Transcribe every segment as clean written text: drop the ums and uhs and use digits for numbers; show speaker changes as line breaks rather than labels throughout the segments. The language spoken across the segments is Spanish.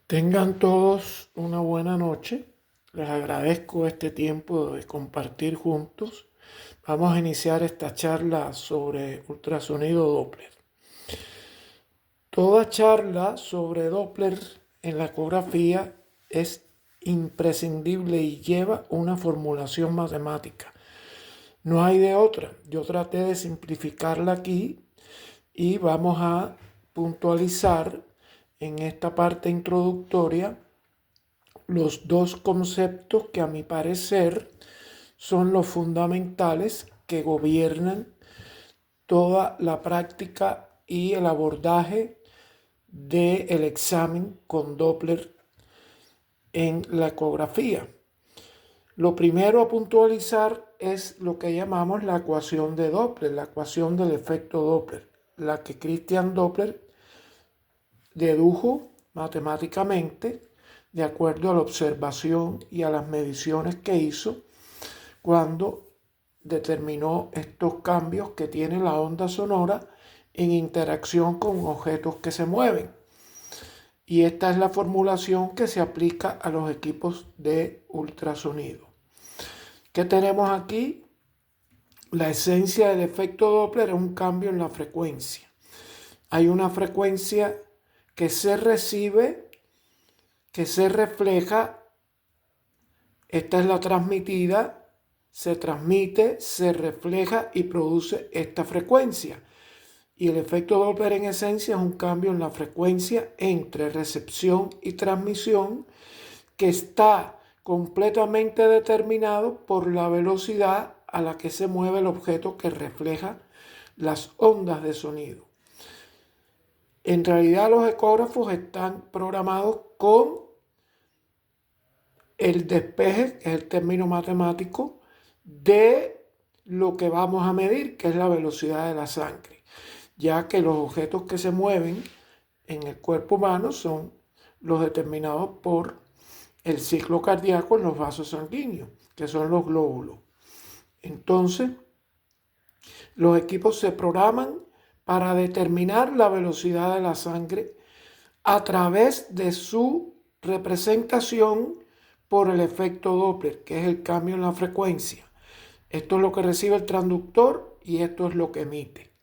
Tengan todos una buena noche. Les agradezco este tiempo de compartir juntos. Vamos a iniciar esta charla sobre ultrasonido Doppler. Toda charla sobre Doppler en la ecografía es imprescindible y lleva una formulación matemática. No hay de otra. Yo traté de simplificarla aquí y vamos a puntualizar en esta parte introductoria los dos conceptos que a mi parecer son los fundamentales que gobiernan toda la práctica y el abordaje del examen con Doppler en la ecografía. Lo primero a puntualizar es lo que llamamos la ecuación de Doppler, la ecuación del efecto Doppler, la que Christian Doppler dedujo matemáticamente de acuerdo a la observación y a las mediciones que hizo cuando determinó estos cambios que tiene la onda sonora en interacción con objetos que se mueven. Y esta es la formulación que se aplica a los equipos de ultrasonido. ¿Qué tenemos aquí? La esencia del efecto Doppler es un cambio en la frecuencia. Hay una frecuencia que se recibe, que se refleja. Esta es la transmitida, se transmite, se refleja y produce esta frecuencia. Y el efecto Doppler en esencia es un cambio en la frecuencia entre recepción y transmisión que está completamente determinado por la velocidad a la que se mueve el objeto que refleja las ondas de sonido. En realidad los ecógrafos están programados con el despeje, que es el término matemático, de lo que vamos a medir, que es la velocidad de la sangre, ya que los objetos que se mueven en el cuerpo humano son los determinados por el ciclo cardíaco en los vasos sanguíneos, que son los glóbulos. Entonces, los equipos se programan para determinar la velocidad de la sangre a través de su representación por el efecto Doppler, que es el cambio en la frecuencia. Esto es lo que recibe el transductor y esto es lo que emite.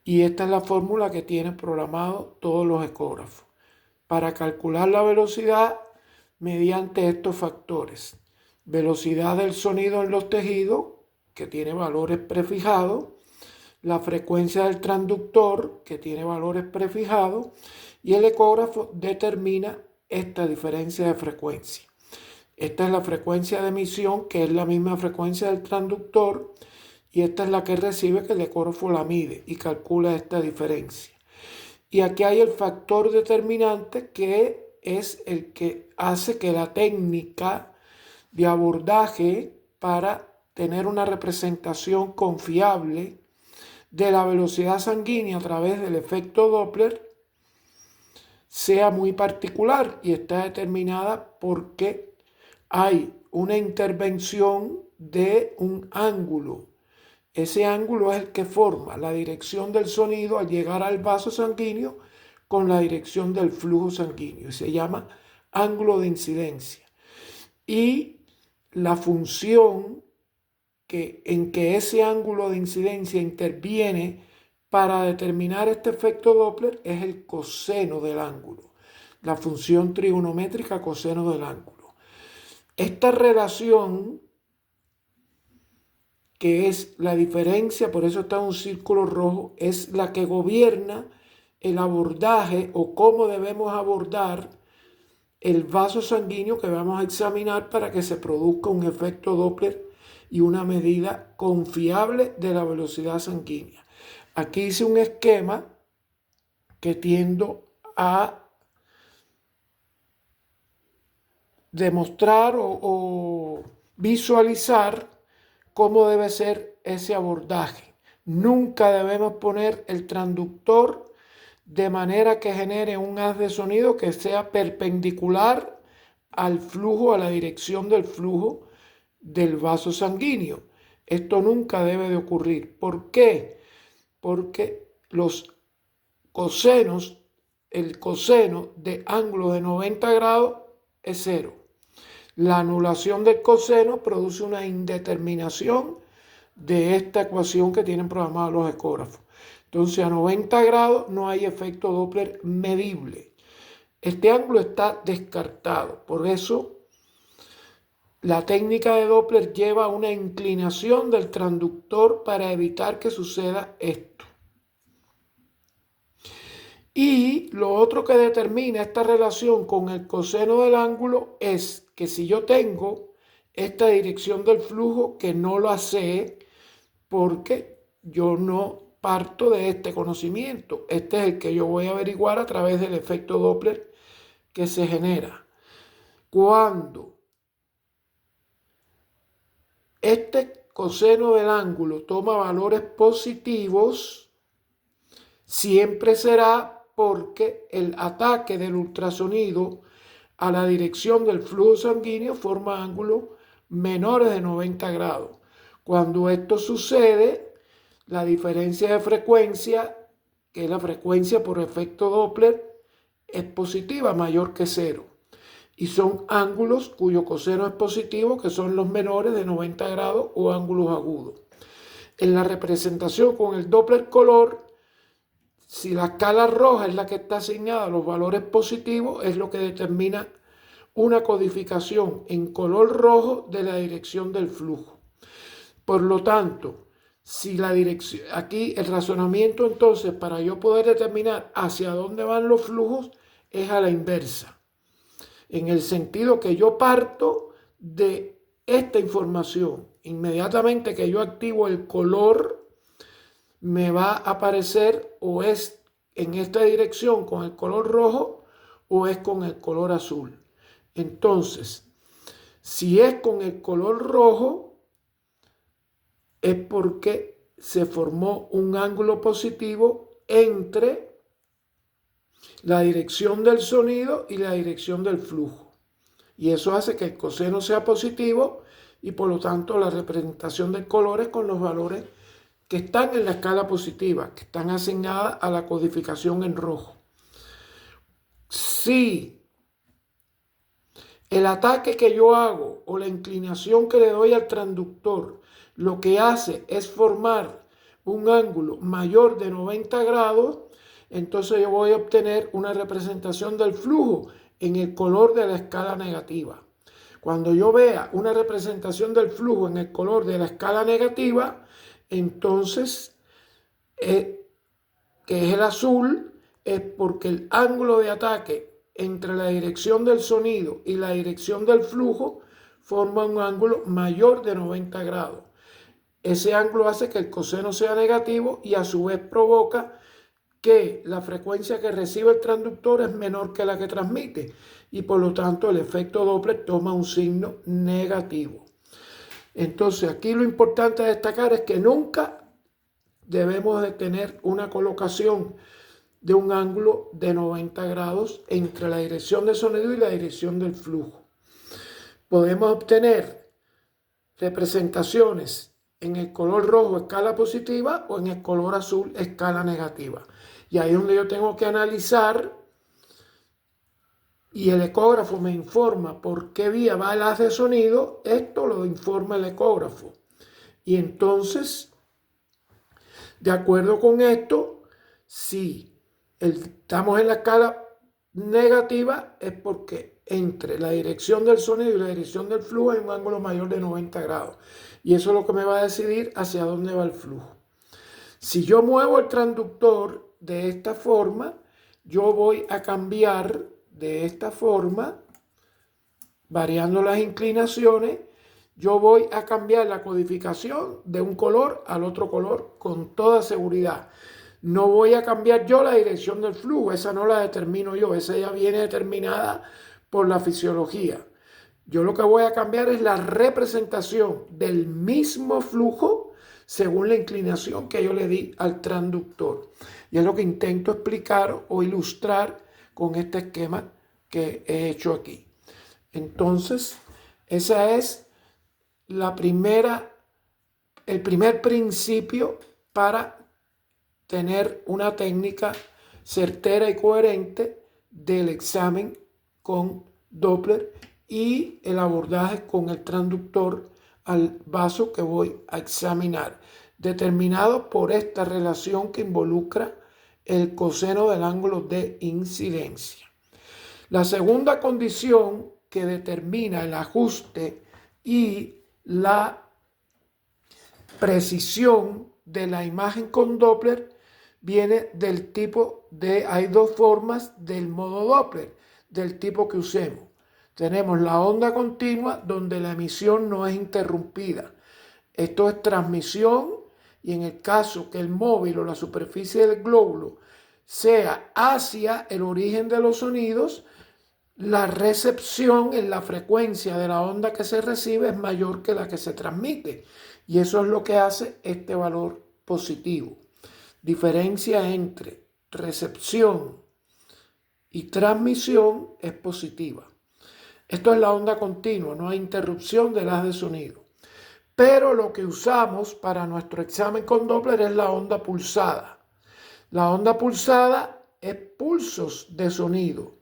Y esta es la fórmula que tienen programado todos los ecógrafos para calcular la velocidad mediante estos factores. Velocidad del sonido en los tejidos, que tiene valores prefijados, la frecuencia del transductor, que tiene valores prefijados, y el ecógrafo determina esta diferencia de frecuencia. Esta es la frecuencia de emisión, que es la misma frecuencia del transductor, y esta es la que recibe, que el ecógrafo la mide y calcula esta diferencia. Y aquí hay el factor determinante, que es el que hace que la técnica de abordaje para tener una representación confiable de la velocidad sanguínea a través del efecto Doppler sea muy particular, y está determinada porque hay una intervención de un ángulo. Ese ángulo es el que forma la dirección del sonido al llegar al vaso sanguíneo con la dirección del flujo sanguíneo, y se llama ángulo de incidencia. Y la función en que ese ángulo de incidencia interviene para determinar este efecto Doppler es el coseno del ángulo, la función trigonométrica coseno del ángulo. Esta relación, que es la diferencia, por eso está en un círculo rojo, es la que gobierna el abordaje o cómo debemos abordar el vaso sanguíneo que vamos a examinar para que se produzca un efecto Doppler y una medida confiable de la velocidad sanguínea. Aquí hice un esquema que tiendo a demostrar o visualizar cómo debe ser ese abordaje. Nunca debemos poner el transductor de manera que genere un haz de sonido que sea perpendicular al flujo, a la dirección del flujo del vaso sanguíneo. Esto nunca debe de ocurrir. ¿Por qué? Porque los cosenos el coseno de ángulo de 90 grados es 0. La anulación del coseno produce una indeterminación de esta ecuación que tienen programados los ecógrafos. Entonces, a 90 grados no hay efecto Doppler medible. Este ángulo está descartado. Por eso, la técnica de Doppler lleva a una inclinación del transductor para evitar que suceda esto. Y lo otro que determina esta relación con el coseno del ángulo es que si yo tengo esta dirección del flujo, que no lo sé porque yo no parto de este conocimiento. Este es el que yo voy a averiguar a través del efecto Doppler que se genera. Cuando este coseno del ángulo toma valores positivos, siempre será porque el ataque del ultrasonido a la dirección del flujo sanguíneo forma ángulos menores de 90 grados. Cuando esto sucede, la diferencia de frecuencia, que es la frecuencia por efecto Doppler, es positiva, mayor que 0. Y son ángulos cuyo coseno es positivo, que son los menores de 90 grados o ángulos agudos. En la representación con el Doppler color, si la escala roja es la que está asignada a los valores positivos, es lo que determina una codificación en color rojo de la dirección del flujo. Por lo tanto, si la dirección, aquí el razonamiento entonces para yo poder determinar hacia dónde van los flujos es a la inversa, en el sentido que yo parto de esta información. Inmediatamente que yo activo el color, me va a aparecer o es en esta dirección con el color rojo o es con el color azul. Entonces, si es con el color rojo, es porque se formó un ángulo positivo entre la dirección del sonido y la dirección del flujo. Y eso hace que el coseno sea positivo y por lo tanto la representación del color es con los valores que están en la escala positiva, que están asignadas a la codificación en rojo. Si el ataque que yo hago o la inclinación que le doy al transductor lo que hace es formar un ángulo mayor de 90 grados, entonces yo voy a obtener una representación del flujo en el color de la escala negativa. Cuando yo vea una representación del flujo en el color de la escala negativa, entonces, que es el azul, es porque el ángulo de ataque entre la dirección del sonido y la dirección del flujo forma un ángulo mayor de 90 grados. Ese ángulo hace que el coseno sea negativo y a su vez provoca que la frecuencia que recibe el transductor es menor que la que transmite y por lo tanto el efecto Doppler toma un signo negativo. Entonces aquí lo importante a destacar es que nunca debemos de tener una colocación de un ángulo de 90 grados entre la dirección del sonido y la dirección del flujo. Podemos obtener representaciones en el color rojo escala positiva o en el color azul escala negativa. Y ahí es donde yo tengo que analizar y el ecógrafo me informa por qué vía va el haz de sonido. Esto lo informa el ecógrafo. Y entonces, de acuerdo con esto, si estamos en la escala negativa es porque entre la dirección del sonido y la dirección del flujo hay un ángulo mayor de 90 grados. Y eso es lo que me va a decidir hacia dónde va el flujo. Si yo muevo el transductor de esta forma, yo voy a cambiar de esta forma, variando las inclinaciones, yo voy a cambiar la codificación de un color al otro color con toda seguridad. No voy a cambiar yo la dirección del flujo, esa no la determino yo, esa ya viene determinada por la fisiología. Yo lo que voy a cambiar es la representación del mismo flujo según la inclinación que yo le di al transductor. Y es lo que intento explicar o ilustrar con este esquema que he hecho aquí. Entonces, esa es el primer principio para tener una técnica certera y coherente del examen con Doppler y el abordaje con el transductor al vaso que voy a examinar, determinado por esta relación que involucra el coseno del ángulo de incidencia. La segunda condición que determina el ajuste y la precisión de la imagen con Doppler viene del tipo de, hay dos formas del modo Doppler, del tipo que usemos. Tenemos la onda continua, donde la emisión no es interrumpida. Esto es transmisión, y en el caso que el móvil o la superficie del glóbulo sea hacia el origen de los sonidos, la recepción en la frecuencia de la onda que se recibe es mayor que la que se transmite. Y eso es lo que hace este valor positivo. Diferencia entre recepción y transmisión es positiva. Esto es la onda continua, no hay interrupción del haz de sonido. Pero lo que usamos para nuestro examen con Doppler es la onda pulsada. La onda pulsada es pulsos de sonido.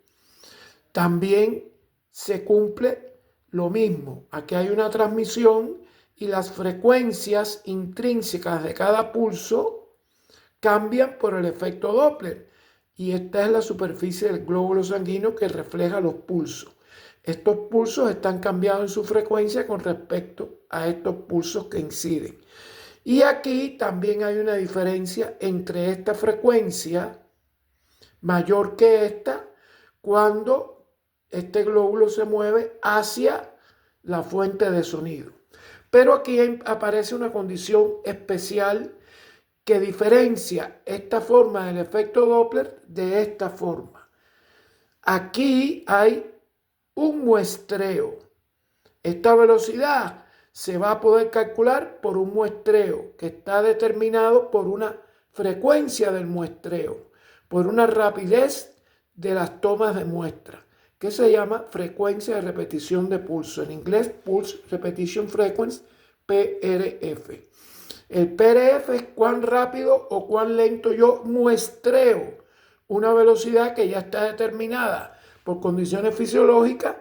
También se cumple lo mismo. Aquí hay una transmisión y las frecuencias intrínsecas de cada pulso cambian por el efecto Doppler. Y esta es la superficie del glóbulo sanguíneo que refleja los pulsos. Estos pulsos están cambiados en su frecuencia con respecto a estos pulsos que inciden. Y aquí también hay una diferencia entre esta frecuencia mayor que esta cuando este glóbulo se mueve hacia la fuente de sonido. Pero aquí aparece una condición especial que diferencia esta forma del efecto Doppler de esta forma. Aquí hay un muestreo. Esta velocidad se va a poder calcular por un muestreo que está determinado por una frecuencia del muestreo, por una rapidez de las tomas de muestra, que se llama frecuencia de repetición de pulso. En inglés, Pulse Repetition Frequency, PRF. El PRF es cuán rápido o cuán lento yo muestreo una velocidad que ya está determinada por condiciones fisiológicas,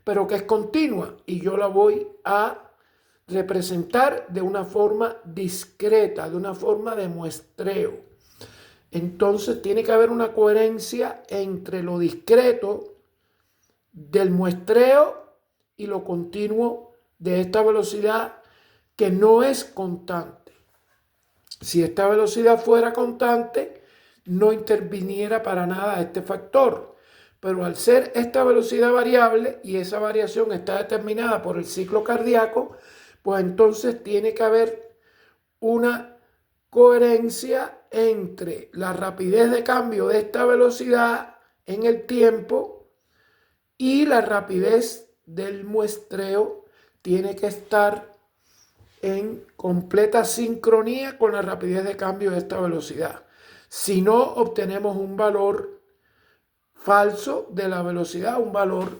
pero que es continua y yo la voy a representar de una forma discreta, de una forma de muestreo. Entonces tiene que haber una coherencia entre lo discreto del muestreo y lo continuo de esta velocidad que no es constante. Si esta velocidad fuera constante, no interviniera para nada este factor. Pero al ser esta velocidad variable y esa variación está determinada por el ciclo cardíaco, pues entonces tiene que haber una coherencia entre la rapidez de cambio de esta velocidad en el tiempo y la rapidez del muestreo tiene que estar en completa sincronía con la rapidez de cambio de esta velocidad. Si no, obtenemos un valor falso de la velocidad, un valor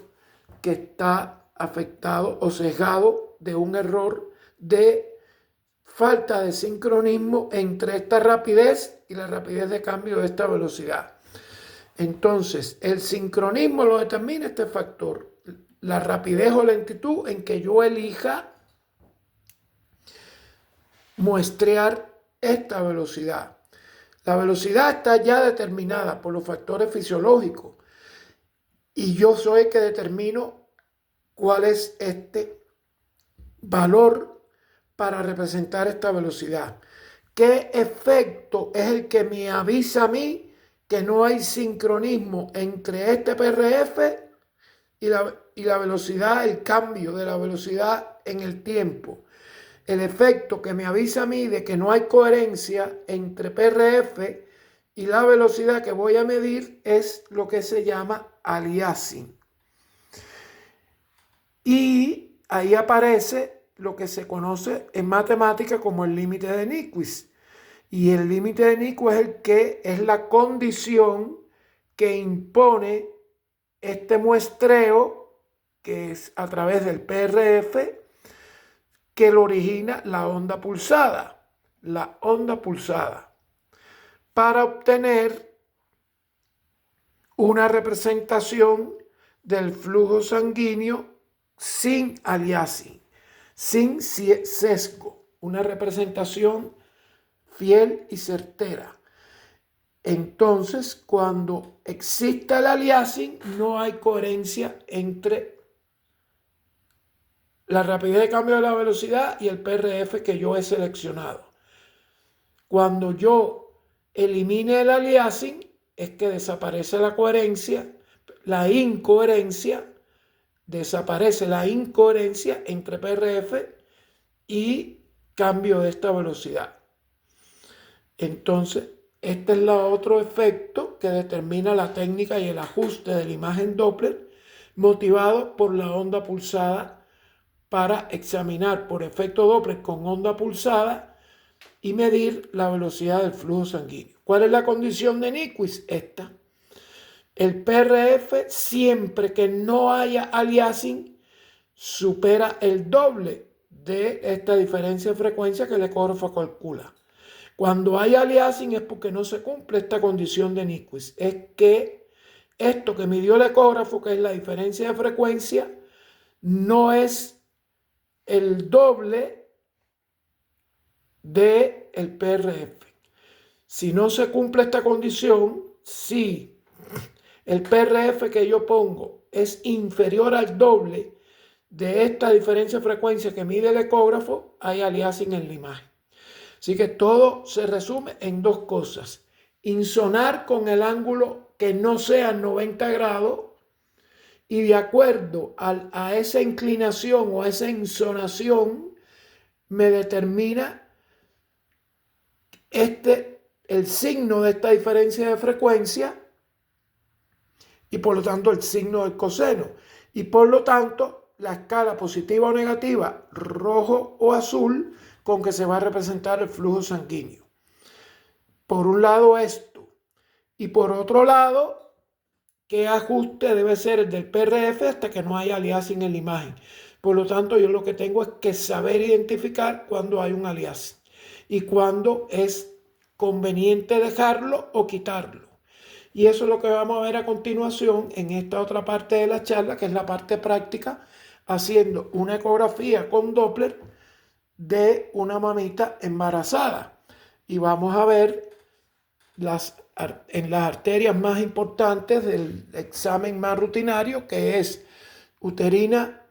que está afectado o sesgado de un error de falta de sincronismo entre esta rapidez y la rapidez de cambio de esta velocidad. Entonces, el sincronismo lo determina este factor, la rapidez o lentitud en que yo elija muestrear esta velocidad. La velocidad está ya determinada por los factores fisiológicos y yo soy el que determino cuál es este valor para representar esta velocidad. ¿Qué efecto es el que me avisa a mí que no hay sincronismo entre este PRF y la velocidad, el cambio de la velocidad en el tiempo? El efecto que me avisa a mí de que no hay coherencia entre PRF y la velocidad que voy a medir es lo que se llama aliasing. Y ahí aparece lo que se conoce en matemática como el límite de Nyquist. Y el límite de Nyquist es la condición que impone este muestreo, que es a través del PRF, que lo origina la onda pulsada. La onda pulsada. Para obtener una representación del flujo sanguíneo sin aliasing, sin sesgo, una representación fiel y certera. Entonces, cuando exista el aliasing, no hay coherencia entre la rapidez de cambio de la velocidad y el PRF que yo he seleccionado. Cuando yo elimine el aliasing, es que desaparece la coherencia, la incoherencia, desaparece la incoherencia entre PRF y cambio de esta velocidad. Entonces, este es el otro efecto que determina la técnica y el ajuste de la imagen Doppler, motivado por la onda pulsada, para examinar por efecto Doppler con onda pulsada y medir la velocidad del flujo sanguíneo. ¿Cuál es la condición de Nyquist? Esta. El PRF, siempre que no haya aliasing, supera el doble de esta diferencia de frecuencia que el ecógrafo calcula. Cuando hay aliasing es porque no se cumple esta condición de Nyquist. Es que esto que midió el ecógrafo, que es la diferencia de frecuencia, no es el doble del PRF. Si no se cumple esta condición, si el PRF que yo pongo es inferior al doble de esta diferencia de frecuencia que mide el ecógrafo, hay aliasing en la imagen. Así que todo se resume en dos cosas: insonar con el ángulo que no sea 90 grados y de acuerdo a esa inclinación o a esa insonación me determina el signo de esta diferencia de frecuencia y por lo tanto el signo del coseno. Y por lo tanto la escala positiva o negativa, rojo o azul, con que se va a representar el flujo sanguíneo. Por un lado esto. Y por otro lado, ¿qué ajuste debe ser el del PRF hasta que no haya aliasing en la imagen? Por lo tanto, yo lo que tengo es que saber identificar cuando hay un aliasing y cuándo es conveniente dejarlo o quitarlo. Y eso es lo que vamos a ver a continuación en esta otra parte de la charla, que es la parte práctica, haciendo una ecografía con Doppler de una mamita embarazada. Y vamos a ver en las arterias más importantes del examen más rutinario, que es uterina,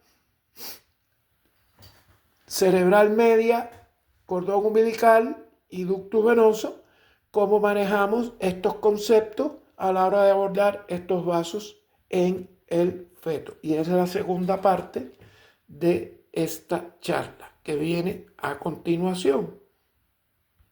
cerebral media, cordón umbilical y ductus venoso, cómo manejamos estos conceptos a la hora de abordar estos vasos en el feto. Y esa es la segunda parte de esta charla que viene a continuación.